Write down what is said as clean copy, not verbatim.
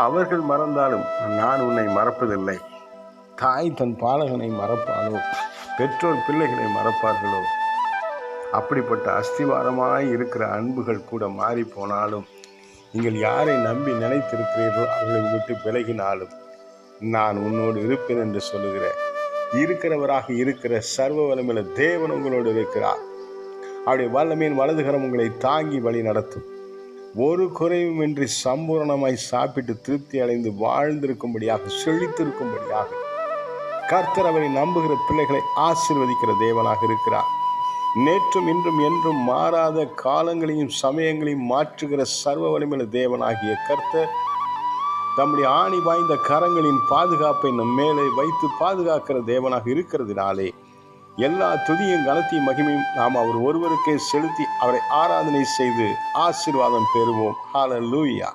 அவர்கள் மறந்தாலும் நான் உன்னை மறப்பதில்லை. தாய் தன் பாலகனை மறப்பாளோ? பெற்றோர் பிள்ளைகளை மறப்பார்களோ? அப்படிப்பட்ட அஸ்திவாரமாய் இருக்கிற அன்புகள் கூட மாறி போனாலும், நீங்கள் யாரை நம்பி நினைத்திருக்கிறீர்களோ அவர்களை விட்டு விலகினாலும் நான் உன்னோடு இருப்பேன் என்று சொல்லுகிறேன். இருக்கிறவராக இருக்கிற சர்வ வல்லமையுள்ள தேவன் உங்களோடு இருக்கிறார். அவருடைய வல்லமையின் வலதுகரம் உங்களை தாங்கி வழி நடத்தும். ஒரு குறைவுமின்றி சம்பூரணமாய் சாப்பிட்டு திருப்தி அடைந்து வாழ்ந்திருக்கும்படியாக, செழித்திருக்கும்படியாக கர்த்தர் அவரை நம்புகிற பிள்ளைகளை ஆசீர்வதிக்கிற தேவனாக இருக்கிறார். நேற்றும் இன்றும் என்றும் மாறாத காலங்களையும் சமயங்களையும் மாற்றுகிற சர்வ வல்லமையுள்ள தேவனாகிய கர்த்தர் தம்முடைய ஆணி வாய்ந்த கரங்களின் பாதுகாப்பை நம் மேலே வைத்து பாதுகாக்கிற தேவனாக இருக்கிறதுனாலே எல்லா துதியும் கனத்தையும் மகிமையும் நாம் அவர் ஒருவருக்கே செலுத்தி அவரை ஆராதனை செய்து ஆசீர்வாதம் பெறுவோம். ஹல்லேலூயா.